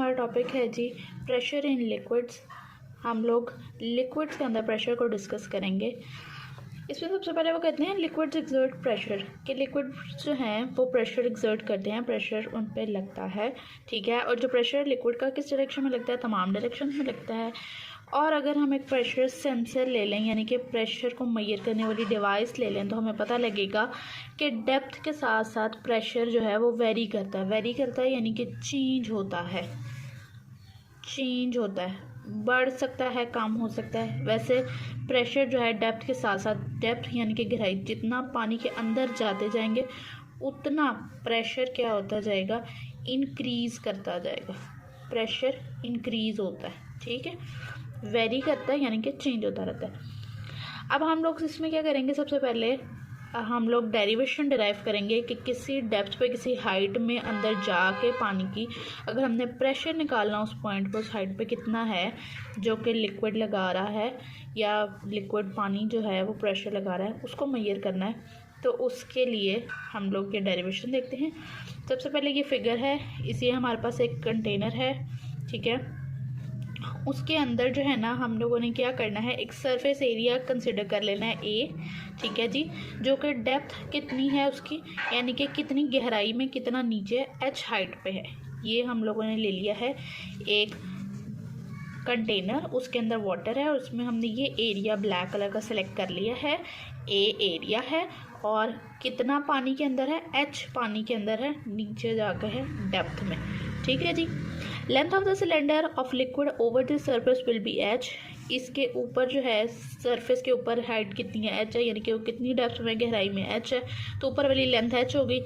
हमारा टॉपिक है जी pressure in liquids. हम लोग लिक्विड्स के अंदर प्रेशर को डिस्कस करेंगे। इसमें सबसे पहले वो कहते हैं लिक्विड्स एक्सर्ट प्रेशर, कि लिक्विड्स जो हैं वो प्रेशर एक्सर्ट करते हैं, प्रेशर उन पर लगता है, ठीक है। और जो प्रेशर लिक्विड का किस डायरेक्शन में लगता है, तमाम डायरेक्शन में लगता है। और अगर हम एक प्रेशर सेंसर ले लें, यानी कि प्रेशर को मेजर करने वाली डिवाइस ले लें, तो हमें पता लगेगा कि डेप्थ के साथ साथ प्रेशर जो है वो वेरी करता है यानी कि चेंज होता है, बढ़ सकता है, कम हो सकता है। वैसे प्रेशर जो है डेप्थ के साथ साथ, डेप्थ यानी कि गहराई, जितना पानी के अंदर जाते जाएंगे उतना प्रेशर क्या होता जाएगा, इंक्रीज़ करता जाएगा। प्रेशर इंक्रीज़ होता है, ठीक है, वेरी करता है यानी कि चेंज होता रहता है। अब हम लोग इसमें क्या करेंगे, सबसे पहले हम लोग डेरिवेशन डिराइव करेंगे कि किसी डेप्थ पे, किसी हाइट में अंदर जाके पानी की अगर हमने प्रेशर निकालना उस पॉइंट पर, उस हाइट पे कितना है जो कि लिक्विड लगा रहा है या लिक्विड पानी जो है वो प्रेशर लगा रहा है, उसको मेजर करना है। तो उसके लिए हम लोग ये डेरिवेशन देखते हैं। सबसे पहले ये फिगर है, इसी हमारे पास एक कंटेनर है, ठीक है। उसके अंदर जो है ना हम लोगों ने क्या करना है, एक सरफेस एरिया कंसिडर कर लेना है ए, ठीक है जी, जो कि डेप्थ कितनी है उसकी, यानी कि कितनी गहराई में, कितना नीचे एच हाइट पे है, ये हम लोगों ने ले लिया है। एक कंटेनर, उसके अंदर वाटर है और उसमें हमने ये एरिया ब्लैक कलर का सिलेक्ट कर लिया है, ए एरिया है। और कितना पानी के अंदर है, एच पानी के अंदर है, नीचे जाकर है डेप्थ में, ठीक है जी। Length of the cylinder of liquid over the surface will be H. इसके ऊपर जो है सरफेस के ऊपर हाइट कितनी है, एच है, यानी कि वो कितनी डेप्थ में, गहराई में एच है, तो ऊपर वाली लेंथ एच होगी।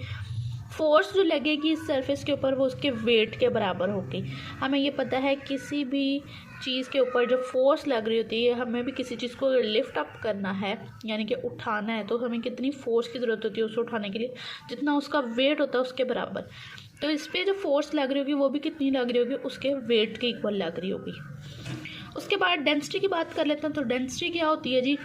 फोर्स जो लगेगी इस सरफेस के ऊपर वो उसके वेट के बराबर होगी। हमें ये पता है किसी भी चीज़ के ऊपर जो फोर्स लग रही होती है, हमें भी किसी चीज़ को लिफ्ट अप करना है यानी कि उठाना है, तो हमें कितनी फोर्स की ज़रूरत होती है उसे उठाने के लिए, जितना उसका वेट होता है उसके बराबर। तो इस पर जो फोर्स लग रही होगी वो भी कितनी लग रही होगी, उसके वेट के इक्वल लग रही होगी। उसके बाद डेंसिटी की बात कर लेते हैं। तो डेंसिटी क्या होती है जी,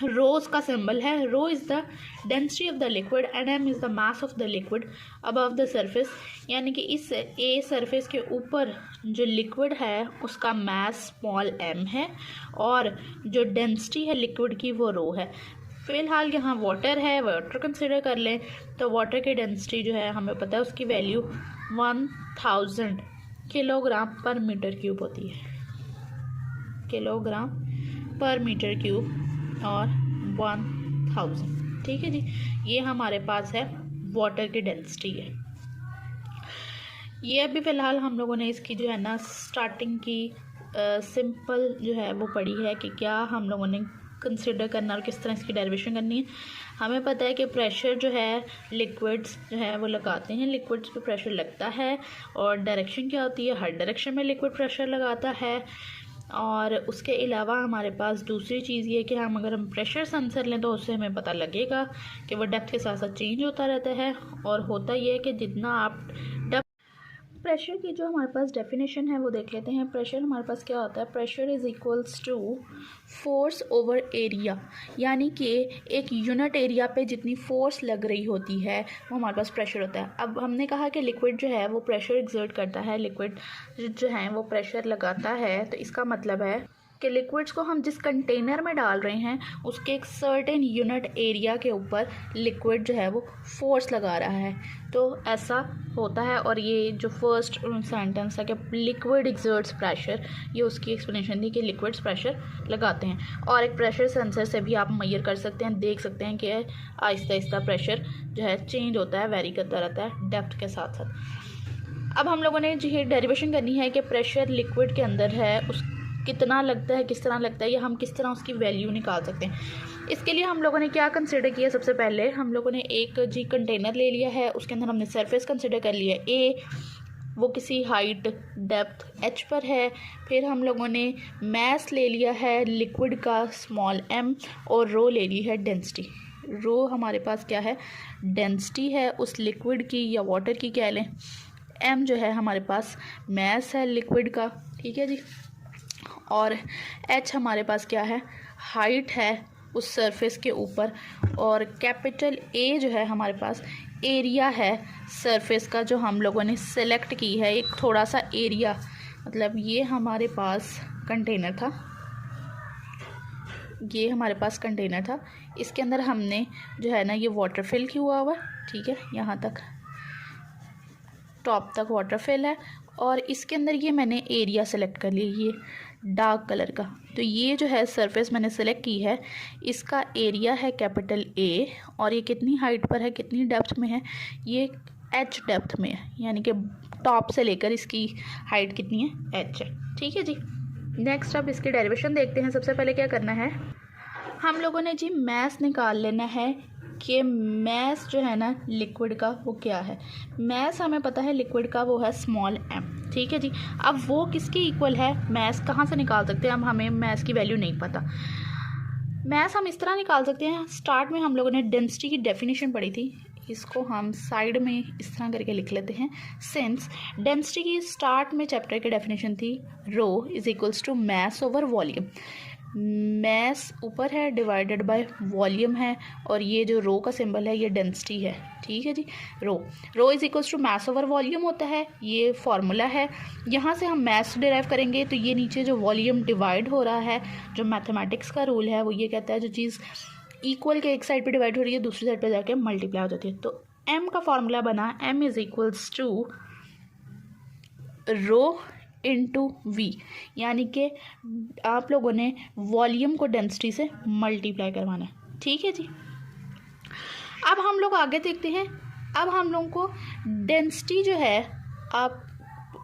रो उसका सिंबल है, rho is the density of the liquid and M is the mass of the liquid above the surface, यानी कि इस ए सरफेस के ऊपर जो लिक्विड है उसका मास स्मॉल m है और जो डेंसिटी है लिक्विड की वो रो है। फ़िलहाल यहाँ वाटर है, वाटर कंसिडर कर लें तो वाटर की डेंसिटी जो है हमें पता है उसकी वैल्यू 1000 किलोग्राम पर मीटर क्यूब होती है, किलोग्राम पर मीटर क्यूब और 1000, ठीक है जी। ये हमारे पास है वाटर की डेंसिटी है। ये अभी फ़िलहाल हम लोगों ने इसकी जो है ना स्टार्टिंग की सिंपल जो है वो पढ़ी है कि क्या हम लोगों ने कंसिडर करना और किस तरह इसकी डेरिवेशन करनी है। हमें पता है कि प्रेशर जो है लिक्विड्स जो है वो लगाते हैं, लिक्विड्स पे प्रेशर लगता है और डायरेक्शन क्या होती है, हर डायरेक्शन में लिक्विड प्रेशर लगाता है। और उसके अलावा हमारे पास दूसरी चीज़ ये कि अगर हम प्रेशर सेंसर लें तो उससे हमें पता लगेगा कि वो डेप्थ के साथ साथ चेंज होता रहता है। और होता ये है कि जितना आप प्रेशर की जो हमारे पास डेफिनेशन है वो देख लेते हैं। प्रेशर हमारे पास क्या होता है, pressure is equals to force over area, यानी कि एक यूनिट एरिया पे जितनी फोर्स लग रही होती है वो हमारे पास प्रेशर होता है। अब हमने कहा कि लिक्विड जो है वो प्रेशर एक्सर्ट करता है, लिक्विड जो है वो प्रेशर लगाता है, तो इसका मतलब है कि लिक्विड्स को हम जिस कंटेनर में डाल रहे हैं उसके एक सर्टेन यूनिट एरिया के ऊपर लिक्विड जो है वो फोर्स लगा रहा है, तो ऐसा होता है। और ये जो फर्स्ट सेंटेंस है कि लिक्विड एक्सर्ट्स प्रेशर, ये उसकी एक्सप्लेनेशन थी कि लिक्विड्स प्रेशर लगाते हैं। और एक प्रेशर सेंसर से भी आप मेजर कर सकते हैं, देख सकते हैं कि आहिस्ता आहिस्ता प्रेशर जो है चेंज होता है, वेरी करता रहता है डेप्थ के साथ साथ। अब हम लोगों ने जो ये डेरिवेशन करनी है कि प्रेशर लिक्विड के अंदर है उस कितना लगता है, किस तरह लगता है, या हम किस तरह उसकी वैल्यू निकाल सकते हैं। इसके लिए हम लोगों ने क्या कंसिडर किया, सबसे पहले हम लोगों ने एक जी कंटेनर ले लिया है, उसके अंदर हमने सरफेस कंसिडर कर लिया ए, वो किसी हाइट डेप्थ एच पर है। फिर हम लोगों ने मास ले लिया है लिक्विड का स्मॉल m और रो ले ली है डेंसिटी। रो हमारे पास क्या है, डेंसिटी है उस लिक्विड की या वाटर की कह लें, m जो है हमारे पास मास है लिक्विड का, ठीक है जी। और h हमारे पास क्या है, हाइट है उस सरफेस के ऊपर। और कैपिटल A जो है हमारे पास एरिया है सरफेस का जो हम लोगों ने सेलेक्ट की है, एक थोड़ा सा एरिया, मतलब ये हमारे पास कंटेनर था, ये हमारे पास कंटेनर था, इसके अंदर हमने जो है ना ये वाटर फिल किया हुआ, ठीक है, यहाँ तक टॉप तक वाटर फिल है, और इसके अंदर ये मैंने एरिया सेलेक्ट कर लिया, ये डार्क कलर का। तो ये जो है सरफेस मैंने सेलेक्ट की है, इसका एरिया है कैपिटल ए, और ये कितनी हाइट पर है, कितनी डेप्थ में है, ये एच डेप्थ में है, यानी कि टॉप से लेकर इसकी हाइट कितनी है, एच है, ठीक है जी। नेक्स्ट अब इसकी डेरिवेशन देखते हैं। सबसे पहले क्या करना है, हम लोगों ने जी मैस निकाल लेना है कि मैस जो है ना लिक्विड का वो क्या है। मैस हमें पता है लिक्विड का वो है स्मॉल m, ठीक है जी। अब वो किसके इक्वल है, मैस कहाँ से निकाल सकते हैं, अब हमें मैस की वैल्यू नहीं पता। मैस हम इस तरह निकाल सकते हैं, स्टार्ट में हम लोगों ने डेंसिटी की डेफिनेशन पढ़ी थी, इसको हम साइड में इस तरह करके लिख लेते हैं। सिंस डेंसिटी की स्टार्ट में चैप्टर की डेफिनेशन थी rho is equals to mass over volume. Mass ऊपर है डिवाइडेड बाय वॉल्यूम है, और ये जो रो का सिंबल है ये डेंसिटी है, ठीक है जी। Rho is equals to mass over volume होता है, ये फॉर्मूला है। यहाँ से हम मैस डिराइव करेंगे तो ये नीचे जो वॉल्यूम डिवाइड हो रहा है, जो मैथमेटिक्स का रूल है वो ये कहता है जो चीज़ इक्वल के एक साइड पे डिवाइड हो रही है दूसरी साइड पे जाके मल्टीप्लाई हो जाती है। तो m का फॉर्मूला बना m is equals to rho into V, यानी कि आप लोगों ने वॉल्यूम को डेंसिटी से मल्टीप्लाई करवाना है, ठीक है जी। अब हम लोग आगे देखते हैं। अब हम लोगों को डेंसिटी जो है आप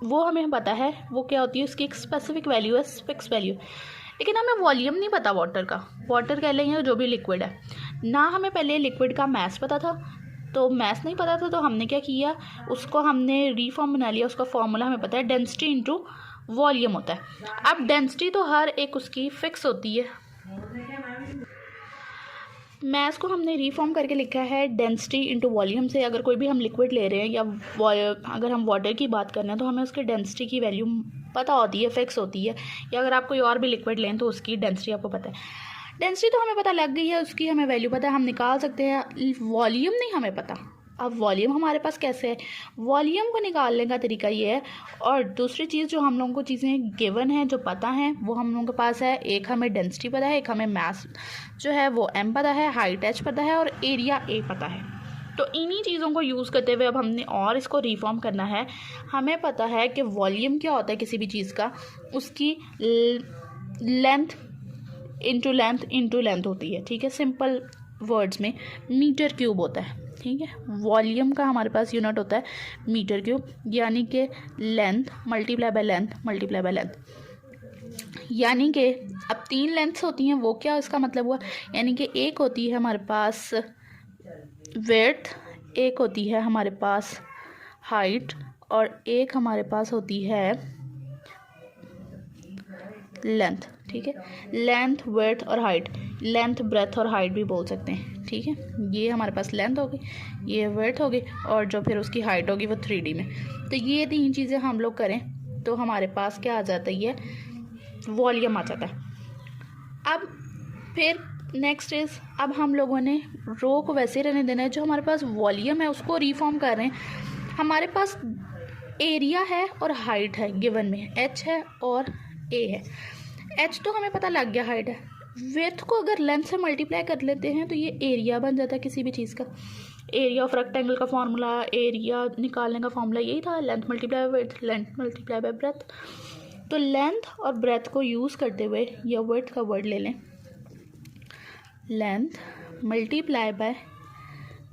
वो हमें पता है वो क्या होती है, उसकी एक स्पेसिफिक वैल्यू है, फिक्स वैल्यू, लेकिन हमें वॉल्यूम नहीं पता वाटर का, वाटर कह लें या जो भी लिक्विड है ना। हमें पहले लिक्विड का मैस पता था, तो मैस नहीं पता था तो हमने क्या किया, उसको हमने रीफॉर्म बना लिया। उसका फॉर्मूला हमें पता है डेंसिटी इंटू वॉल्यूम होता है। अब डेंसिटी तो हर एक उसकी फिक्स होती है, मैस को हमने रीफॉर्म करके लिखा है डेंसिटी इंटू वॉल्यूम से। अगर कोई भी हम लिक्विड ले रहे हैं या अगर हम वाटर की बात कर रहे हैं तो हमें उसकी डेंसिटी की वैल्यू पता होती है, फिक्स होती है। या अगर आप कोई और भी लिक्विड लें तो उसकी डेंसिटी आपको पता है। डेंसिटी तो हमें पता लग गई है, उसकी हमें वैल्यू पता है, हम निकाल सकते हैं। वॉल्यूम नहीं हमें पता। अब वॉल्यूम हमारे पास कैसे है, वॉल्यूम को निकालने का तरीका ये है। और दूसरी चीज़ जो हम लोगों को चीज़ें गिवन है जो पता है वो हम लोगों के पास है, एक हमें डेंसिटी पता है, एक हमें मास जो है वो m पता है, हाइट h पता है, और एरिया a पता है। तो इन्हीं चीज़ों को यूज़ करते हुए अब हमने और इसको रिफॉर्म करना है। हमें पता है कि वॉल्यूम क्या होता है किसी भी चीज़ का, उसकी लेंथ इंटू लेंथ होती है, ठीक है। सिंपल वर्ड्स में मीटर क्यूब होता है, ठीक है। वॉल्यूम का हमारे पास यूनिट होता है मीटर क्यूब, यानी कि length multiply by length multiply by length. यानी कि अब 3 लेंथ्स होती हैं, वो क्या इसका मतलब हुआ, यानी कि एक होती है हमारे पास विड्थ, एक होती है हमारे पास हाइट, और एक हमारे पास होती है लेंथ, ठीक है। लेंथ, विड्थ और हाइट, लेंथ ब्रेथ और हाइट भी बोल सकते हैं, ठीक है। ये हमारे पास लेंथ होगी, ये विड्थ होगी, और जो फिर उसकी हाइट होगी वो 3D में। तो ये 3 चीज़ें हम लोग करें तो हमारे पास क्या आ जाता है, ये वॉल्यूम आ जाता है। अब फिर नेक्स्ट इज़, अब हम लोगों ने रो को वैसे रहने देना है, जो हमारे पास वॉल्यूम है उसको रिफॉर्म कर रहे हैं। हमारे पास एरिया है और हाइट है, गिवन में h है और a है। h तो हमें पता लग गया, हाइट है। विड्थ को अगर लेंथ से मल्टीप्लाई कर लेते हैं तो ये एरिया बन जाता है किसी भी चीज़ का। एरिया ऑफ रेक्टेंगल का फॉर्मूला, एरिया निकालने का फॉर्मूला यही था, length multiply by width, length multiply by breath. तो लेंथ और ब्रेथ को यूज़ करते हुए या विड्थ का वर्ड ले लें, लेंथ मल्टीप्लाई बाय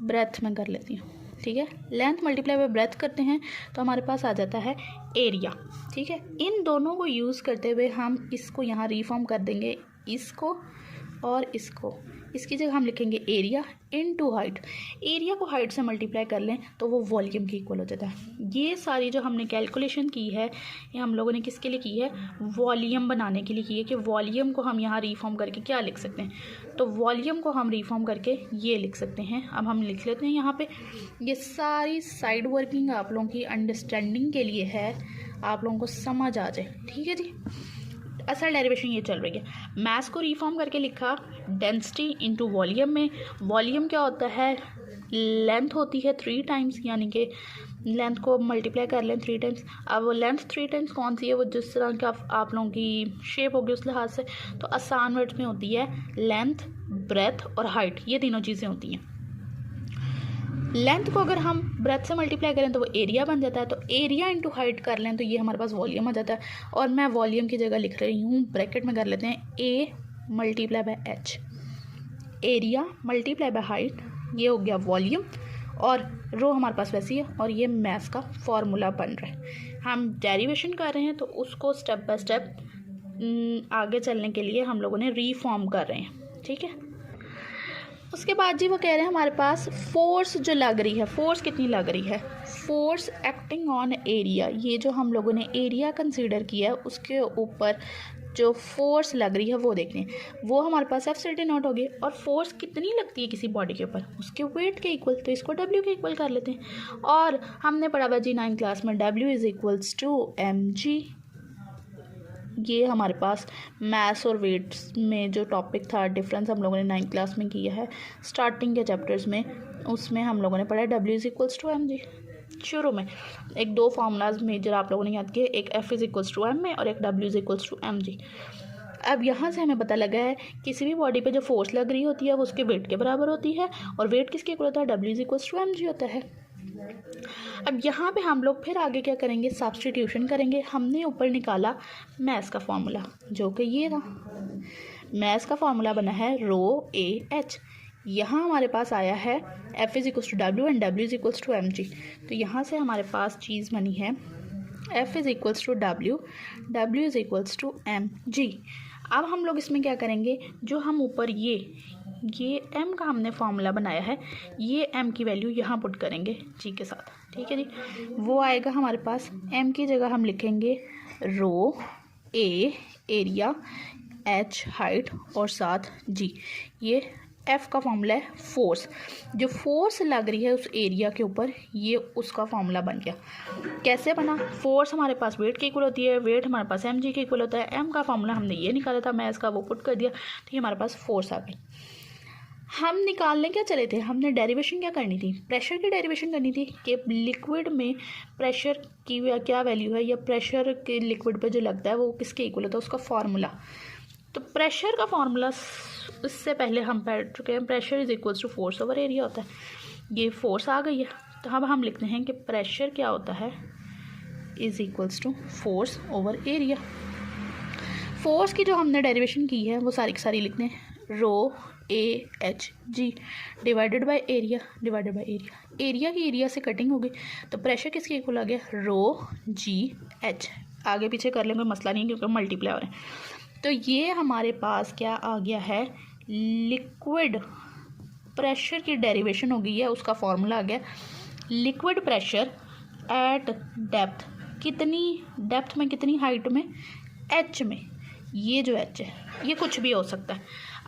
ब्रेथ में कर लेती हूँ, ठीक है। लेंथ मल्टीप्लाई बाय ब्रेथ करते हैं तो हमारे पास आ जाता है एरिया, ठीक है। इन दोनों को यूज़ करते हुए हम इसको यहाँ रिफॉर्म कर देंगे, इसको और इसको। इसकी जगह हम लिखेंगे एरिया इनटू हाइट। एरिया को हाइट से मल्टीप्लाई कर लें तो वो वॉल्यूम के इक्वल हो जाता है। ये सारी जो हमने कैलकुलेशन की है ये हम लोगों ने किसके लिए की है, वॉल्यूम बनाने के लिए की है, कि वॉल्यूम को हम यहाँ रिफॉर्म करके क्या लिख सकते हैं। तो वॉल्यूम को हम रिफॉर्म करके ये लिख सकते हैं। अब हम लिख लेते हैं यहाँ पे, ये सारी साइड वर्किंग आप लोगों की अंडरस्टैंडिंग के लिए है, आप लोगों को समझ आ जाए, ठीक है जी। असल डेरिवेशन ये चल रही है। मास को रिफॉर्म करके लिखा डेंसिटी इनटू वॉल्यूम में। वॉल्यूम क्या होता है, लेंथ होती है 3 टाइम्स, यानी कि लेंथ को मल्टीप्लाई कर लें 3 टाइम्स। अब वो लेंथ 3 टाइम्स कौन सी है, वो जिस तरह का आप लोगों की शेप होगी उस लिहाज से। तो आसान वर्ड्स में होती है लेंथ, ब्रेथ और हाइट, ये तीनों चीज़ें होती हैं। लेंथ को अगर हम ब्रेथ से मल्टीप्लाई करें तो वो एरिया बन जाता है, तो एरिया इंटू हाइट कर लें तो ये हमारे पास वॉल्यूम आ जाता है। और मैं वॉल्यूम की जगह लिख रही हूँ, ब्रैकेट में कर लेते हैं A multiply by H, area multiply by height, ये हो गया वॉल्यूम। और रो हमारे पास वैसी है और ये मैथ्स का फॉर्मूला बन रहा है। हम डेरिवेशन कर रहे हैं तो उसको स्टेप बाय स्टेप आगे चलने के लिए हम लोगों ने रीफॉर्म कर रहे हैं, ठीक है। उसके बाद जी वो कह रहे हैं हमारे पास फोर्स जो लग रही है, फोर्स कितनी लग रही है, फोर्स एक्टिंग ऑन एरिया, ये जो हम लोगों ने एरिया कंसीडर किया है उसके ऊपर जो फोर्स लग रही है वो देखनी है। वो हमारे पास F0 होगी। और फोर्स कितनी लगती है किसी बॉडी के ऊपर, उसके वेट के इक्वल, तो इसको W के इक्वल कर लेते हैं। और हमने पढ़ा हुआ जी 9th क्लास में W = mg। ये हमारे पास मैथ्स और वेट्स में जो टॉपिक था, डिफरेंस हम लोगों ने 9th क्लास में किया है स्टार्टिंग के चैप्टर्स में, उसमें हम लोगों ने पढ़ा W = mg। शुरू में एक 2 फार्मूलाज मेजर आप लोगों ने याद किए, एक F = ma और एक W = mg। अब यहाँ से हमें पता लगा है किसी भी बॉडी पे जो फोर्स लग रही होती है वो उसके वेट के बराबर होती है, और वेट किसके इक्वल होता है, W = mg होता है। अब यहाँ पे हम लोग फिर आगे क्या करेंगे, सब्स्टिट्यूशन करेंगे। हमने ऊपर निकाला मैथ्स का फॉर्मूला, जो कि ये था, मैथ्स का फॉर्मूला बना है रो ए एच। यहाँ हमारे पास आया है F = W and W = mg। तो यहाँ से हमारे पास चीज़ बनी है F = W, W = mg। अब हम लोग इसमें क्या करेंगे, जो हम ऊपर ये m का हमने फॉर्मूला बनाया है, ये m की वैल्यू यहाँ पुट करेंगे g के साथ, ठीक है जी। वो आएगा हमारे पास, m की जगह हम लिखेंगे रो a एरिया, h हाइट और साथ g। ये F का फॉर्मूला है फोर्स, जो फोर्स लग रही है उस एरिया के ऊपर, ये उसका फॉर्मूला बन गया। कैसे बना, फोर्स हमारे पास वेट के इक्वल होती है, वेट हमारे पास mg के इक्वल होता है। m का फॉर्मूला हमने ये निकाला था, मैं इसका वो पुट कर दिया, तो ये हमारे पास फोर्स आ गई। हम निकालने क्या चले थे, हमने डेरिवेशन क्या करनी थी, प्रेशर की डेरिवेशन करनी थी कि लिक्विड में प्रेशर की क्या वैल्यू है, या प्रेशर के लिक्विड पे जो लगता है वो किसके इक्वल होता है, उसका फॉर्मूला। तो प्रेशर का फॉर्मूला इससे पहले हम पढ़ चुके हैं, प्रेशर = फोर्स ओवर एरिया होता है। ये फोर्स आ गई है, तो अब हम लिखते हैं कि प्रेशर क्या होता है, = फोर्स ओवर एरिया। फोर्स की जो हमने डेरिवेशन की है वो सारी की सारी लिखते हैं, rho A H G divided by area, divided by area. Area की एरिया से कटिंग हो गई, तो प्रेशर किसके इक्वल आ गया, रो जी एच। आगे पीछे कर लेंगे, मसला नहीं क्योंकि मल्टीप्लाई हो रहे हैं। तो ये हमारे पास क्या आ गया है, लिक्विड प्रेशर की डेरिवेशन हो गई है, उसका फॉर्मूला आ गया लिक्विड प्रेशर एट डेप्थ, कितनी डेप्थ में, कितनी हाइट में, एच में। ये जो एच है ये कुछ भी हो सकता है।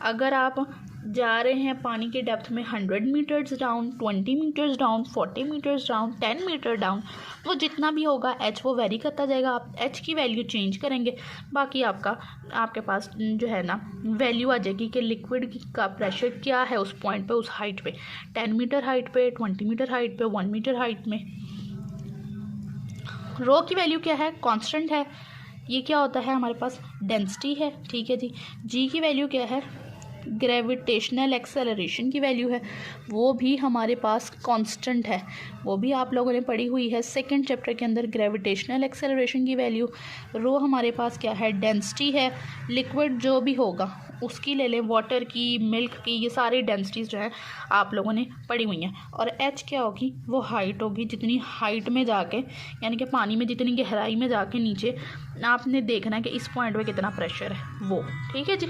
अगर आप जा रहे हैं पानी की डेप्थ में 100 metres down, 20 metres down, 40 metres down, 10 metre down, वो जितना भी होगा एच वो वेरी करता जाएगा। आप एच की वैल्यू चेंज करेंगे, बाकी आपके पास जो है ना वैल्यू आ जाएगी कि लिक्विड का प्रेशर क्या है उस पॉइंट पे, उस हाइट पे, 10 मीटर हाइट पे, 20 मीटर हाइट पे, 1 मीटर हाइट में। रो की वैल्यू क्या है, कांस्टेंट है। ये क्या होता है, हमारे पास डेंसिटी है, ठीक है जी। जी की वैल्यू क्या है, ग्रेविटेशनल एक्सेलरेशन की वैल्यू है, वो भी हमारे पास कांस्टेंट है, वो भी आप लोगों ने पढ़ी हुई है सेकंड चैप्टर के अंदर, ग्रेविटेशनल एक्सेलरेशन की वैल्यू। रो हमारे पास क्या है, डेंसिटी है, लिक्विड जो भी होगा उसकी ले लें, वाटर की, मिल्क की, ये सारी डेंसिटीज़ जो है आप लोगों ने पढ़ी हुई हैं। और एच क्या होगी, वो हाइट होगी, जितनी हाइट में जाके, यानी कि पानी में जितनी गहराई में जाके नीचे आपने देखना है कि इस पॉइंट पे कितना प्रेशर है वो, ठीक है जी।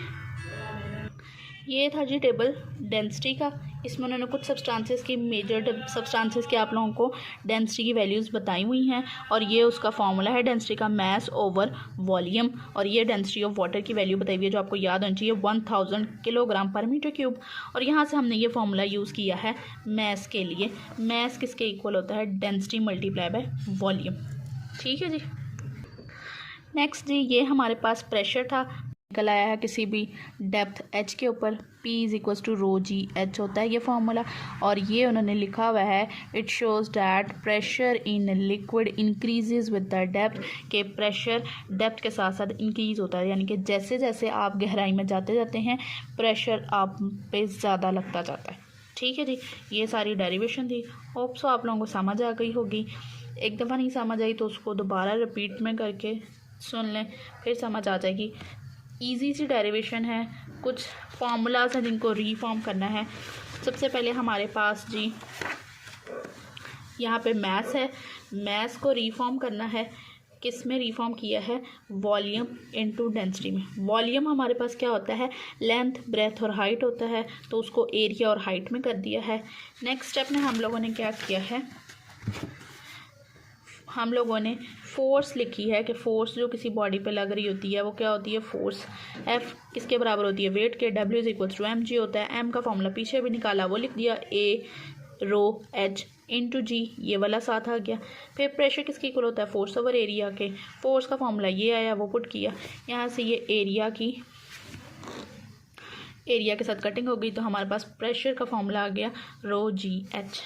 ये था जी टेबल डेंसिटी का। इसमें उन्होंने कुछ सब्सटेंसेस की, मेजर सब्सटेंसेस की आप लोगों को डेंसिटी की वैल्यूज़ बताई हुई हैं, और ये उसका फॉर्मूला है डेंसिटी का, मास ओवर वॉल्यूम। और ये डेंसिटी ऑफ वाटर की वैल्यू बताई हुई है जो आपको याद होनी चाहिए, 1000 किलोग्राम पर मीटर क्यूब। और यहाँ से हमने ये फॉर्मूला यूज़ किया है मास के लिए। मास किसके इक्वल होता है, डेंसिटी मल्टीप्लाई बाय वॉल्यूम, ठीक है जी। नेक्स्ट जी, ये हमारे पास प्रेशर था, निकल आया है किसी भी डेप्थ एच के ऊपर, P P is equals to rho G H होता है ये फार्मूला। और ये उन्होंने लिखा हुआ है it shows that pressure in liquid increases with the depth, के प्रेशर डेप्थ के साथ साथ इंक्रीज़ होता है, यानी कि जैसे जैसे आप गहराई में जाते जाते हैं प्रेशर आप पे ज़्यादा लगता जाता है। ठीक है जी, ये सारी डेरिवेशन थी। होप सो आप लोगों को समझ आ गई होगी। एक दफ़ा नहीं समझ आई तो उसको दोबारा रिपीट में करके सुन लें, फिर समझ आ जाएगी। इजी सी डेरिवेशन है, कुछ फार्मूलाज हैं जिनको रीफॉर्म करना है। सबसे पहले हमारे पास जी यहाँ पे मैथ्स है, मैथ्स को रीफॉर्म करना है। किस में रीफॉर्म किया है? वॉल्यूम इनटू डेंसिटी में। वॉल्यूम हमारे पास क्या होता है? लेंथ, ब्रेथ और हाइट होता है, तो उसको एरिया और हाइट में कर दिया है। नेक्स्ट स्टेप में हम लोगों ने क्या किया है? हम लोगों ने फोर्स लिखी है कि फोर्स जो किसी बॉडी पे लग रही होती है वो क्या होती है? फोर्स। एफ किसके बराबर होती है? वेट के। W is equals to M G होता है। एम का फॉर्मूला पीछे भी निकाला, वो लिख दिया ए रो एच इंटू जी, ये वाला साथ आ गया। फिर प्रेशर किसके इक्वल होता है? फोर्स ओवर एरिया के। फोर्स का फॉर्मूला ये आया, वो पुट किया। यहाँ से ये एरिया के साथ कटिंग हो गई, तो हमारे पास प्रेशर का फॉर्मूला आ गया रो जी एच।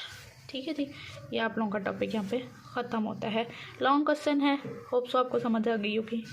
ठीक है जी, ये आप लोगों का टॉपिक यहाँ पे ख़त्म होता है। लॉन्ग क्वेश्चन है, होप सो आपको समझ आ गई होगी।